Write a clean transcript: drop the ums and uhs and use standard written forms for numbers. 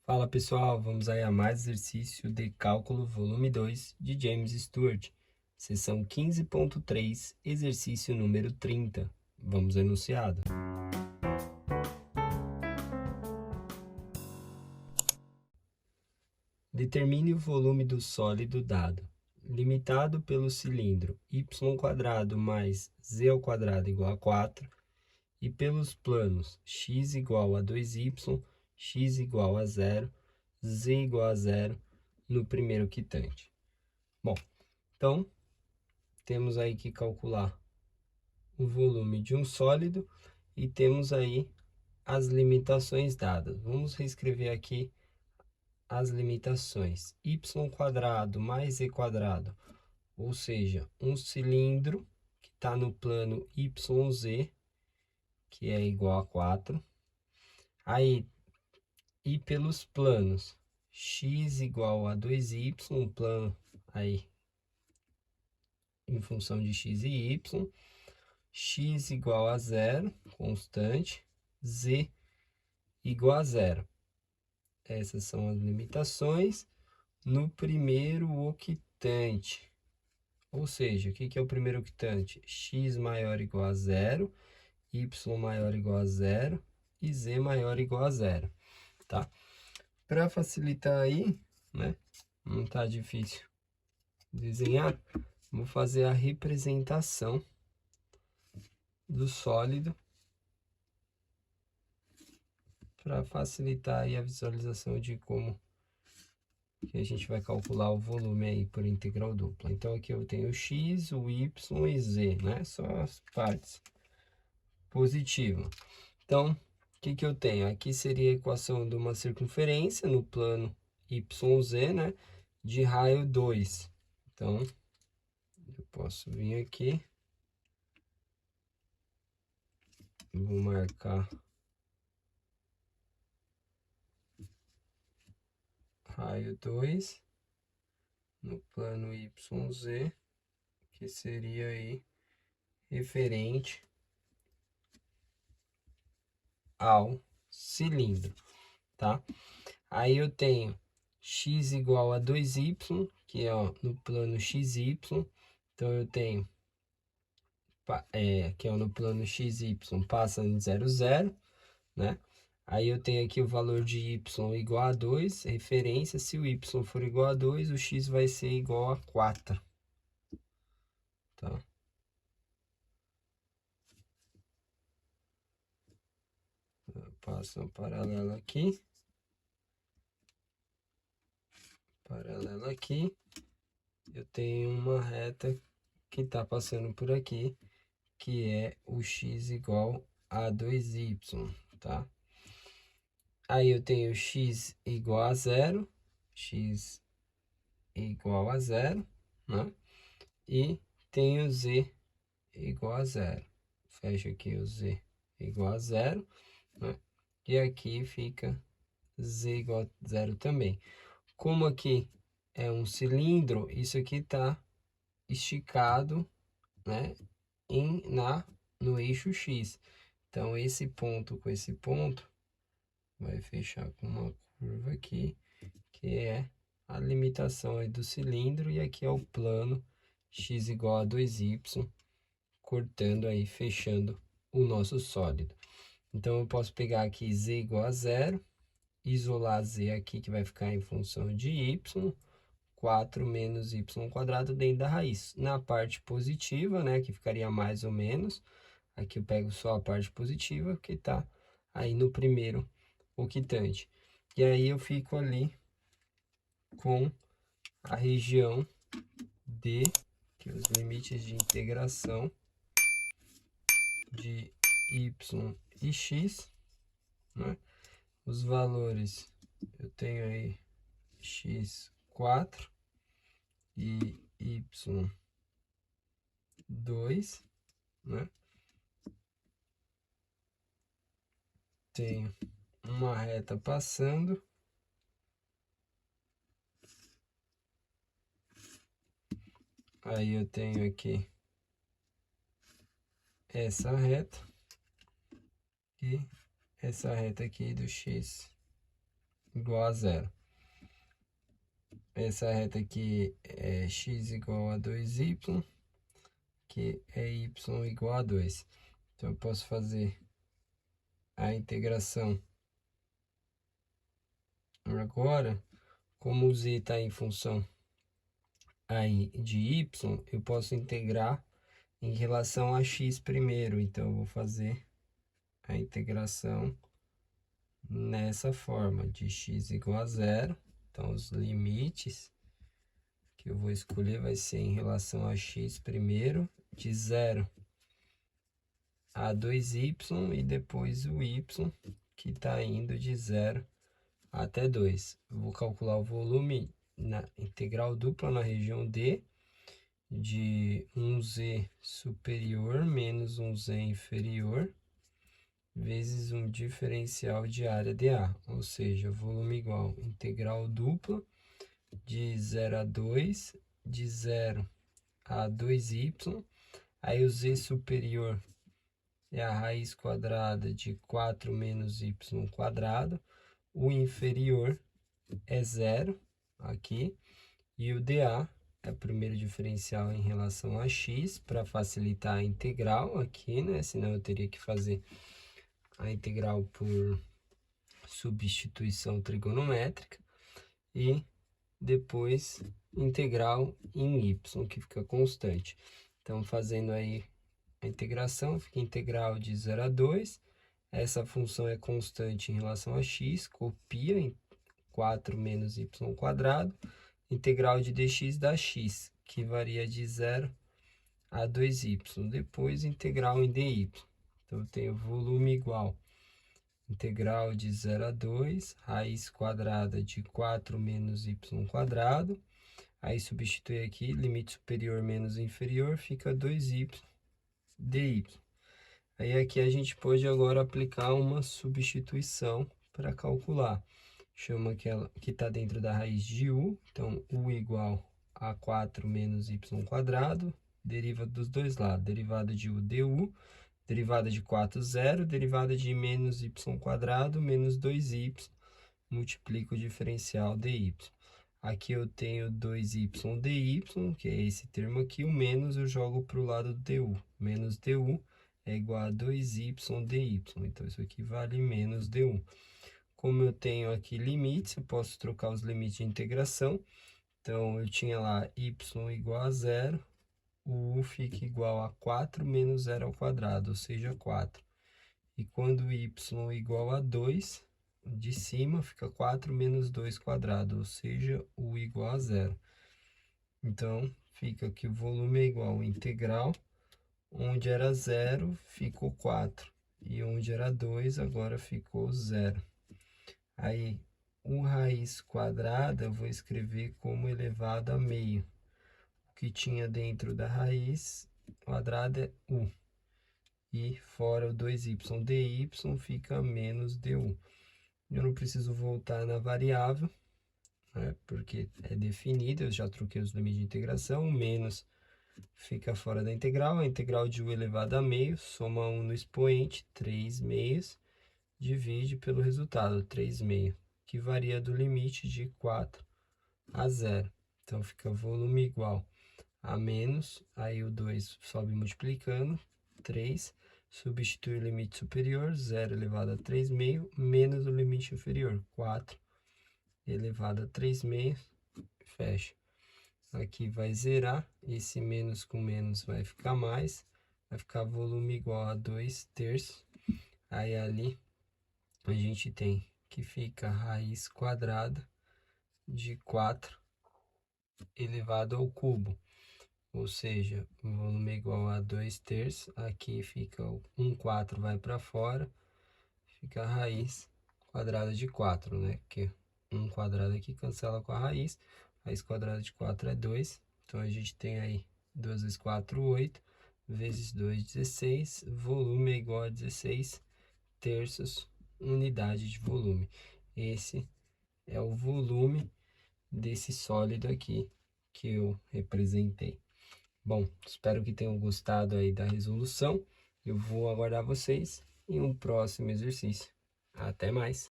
Fala pessoal, vamos aí a mais exercício de cálculo volume 2 de James Stewart, seção 15.3, exercício número 30. Vamos ao enunciado. Determine o volume do sólido dado, limitado pelo cilindro y² mais z² igual a 4, e pelos planos x igual a 2y, x igual a 0, z igual a 0 no primeiro quitante. Bom, então, temos aí que calcular o volume de um sólido e temos aí as limitações dadas. Vamos reescrever aqui as limitações. Y² mais z², ou seja, um cilindro que está no plano YZ, que é igual a 4. Aí, e pelos planos x igual a 2y, um plano aí em função de x e y, x igual a 0, constante, z igual a 0. Essas são as limitações no primeiro octante. Ou seja, o que é o primeiro octante? X maior ou igual a 0, y maior ou igual a 0 e z maior ou igual a 0, tá? Para facilitar aí, né? Não tá difícil desenhar, vou fazer a representação do sólido para facilitar aí a visualização de como que a gente vai calcular o volume aí por integral dupla. Então, aqui eu tenho o x, o y e z, né? Só as partes positivas. Então, o que eu tenho? Aqui seria a equação de uma circunferência no plano YZ, né? De raio 2. Então, eu posso vir aqui. Vou marcar raio 2 no plano YZ, que seria aí referente ao cilindro, tá? Aí eu tenho x igual a 2y, que é ó, no plano xy. Então, eu tenho, que é no plano xy, passa em 0, 0, né? Aí eu tenho aqui o valor de y igual a 2, referência. Se o y for igual a 2, o x vai ser igual a 4, tá? Eu passo um paralelo aqui. Paralelo aqui. Eu tenho uma reta que está passando por aqui, que é o x igual a 2y, tá? Aí eu tenho x igual a 0, x igual a 0, né? E tenho z igual a 0. Fecho aqui o z igual a 0, né? E aqui fica z igual a 0 também. Como aqui é um cilindro, isso aqui está esticado, né? No eixo x. Então, esse ponto com esse ponto vai fechar com uma curva aqui, que é a limitação aí do cilindro, e aqui é o plano x igual a 2y, cortando aí, fechando o nosso sólido. Então, eu posso pegar aqui z igual a 0, isolar z aqui, que vai ficar em função de y, 4 menos y² dentro da raiz. Na parte positiva, né, que ficaria mais ou menos, aqui eu pego só a parte positiva, que está aí no primeiro octante. E aí eu fico ali com a região D, que é os limites de integração de y e x, né? Os valores, eu tenho aí x4 e y2, né? Tenho uma reta passando. Aí eu tenho aqui essa reta e essa reta aqui do x igual a zero. Essa reta aqui é x igual a 2y, que é y igual a 2. Então, eu posso fazer a integração agora, como o z está em função aí de y, eu posso integrar em relação a x primeiro. Então, eu vou fazer a integração nessa forma, de x igual a zero. Então, os limites que eu vou escolher vai ser em relação a x primeiro, de 0 a 2y, e depois o y, que está indo de 0 até 2. Eu vou calcular o volume na integral dupla na região D, de 1z superior menos 1z inferior, vezes um diferencial de área dA, ou seja, volume igual integral dupla de 0 a 2, de 0 a 2y, aí o z superior é a raiz quadrada de 4 menos y quadrado, o inferior é 0 aqui, e o dA é o primeiro diferencial em relação a x, para facilitar a integral aqui, né? Senão eu teria que fazer a integral por substituição trigonométrica, e depois integral em y, que fica constante. Então, fazendo aí a integração, fica integral de 0 a 2. Essa função é constante em relação a x, copia em 4 menos y quadrado. Integral de dx dá x, que varia de 0 a 2y. Depois, integral em dy. Então, eu tenho volume igual integral de 0 a 2, raiz quadrada de 4 menos y quadrado. Aí, substitui aqui, limite superior menos inferior, fica 2y dy. Aí, aqui a gente pode agora aplicar uma substituição para calcular. Chama que está dentro da raiz de u, então u igual a 4 menos y quadrado, deriva dos dois lados, derivada de u du, derivada de 4, 0, derivada de menos y quadrado menos 2y, multiplico o diferencial dy. Aqui eu tenho 2y dy, que é esse termo aqui, o menos eu jogo para o lado do du. Menos du é igual a 2y dy, então isso aqui vale menos du. Como eu tenho aqui limites, eu posso trocar os limites de integração. Então, eu tinha lá y igual a 0, o u fica igual a 4 menos 0 ao quadrado, ou seja, 4. E quando y igual a 2, de cima fica 4 menos 2 quadrado, ou seja, u igual a 0. Então, fica que o volume é igual a integral, onde era 0 ficou 4, e onde era 2 agora ficou 0. Aí, o raiz quadrada eu vou escrever como elevado a meio. O que tinha dentro da raiz quadrada é u. E fora o 2y dy fica menos du. Eu não preciso voltar na variável, né, porque é definida, eu já troquei os limites de integração. O menos fica fora da integral. A integral de u elevado a meio, soma 1 no expoente, 3 meios, divide pelo resultado, 3 meios, que varia do limite de 4 a 0. Então, fica volume igual a menos, aí o 2 sobe multiplicando, 3, substitui o limite superior, 0 elevado a 3 meio, menos o limite inferior, 4 elevado a 3 meios, fecha. Aqui vai zerar, esse menos com menos vai ficar mais, vai ficar volume igual a 2 terços. Aí ali a gente tem que fica raiz quadrada de 4 elevado ao cubo, ou seja, o volume é igual a 2 terços, aqui fica 1/4 vai para fora, fica a raiz quadrada de 4, né? Porque 1 quadrado aqui cancela com a raiz quadrada de 4 é 2, então a gente tem aí 2 vezes 4, 8, vezes 2, 16, volume é igual a 16 terços, unidade de volume. Esse é o volume desse sólido aqui que eu representei. Bom, espero que tenham gostado aí da resolução. Eu vou aguardar vocês em um próximo exercício. Até mais!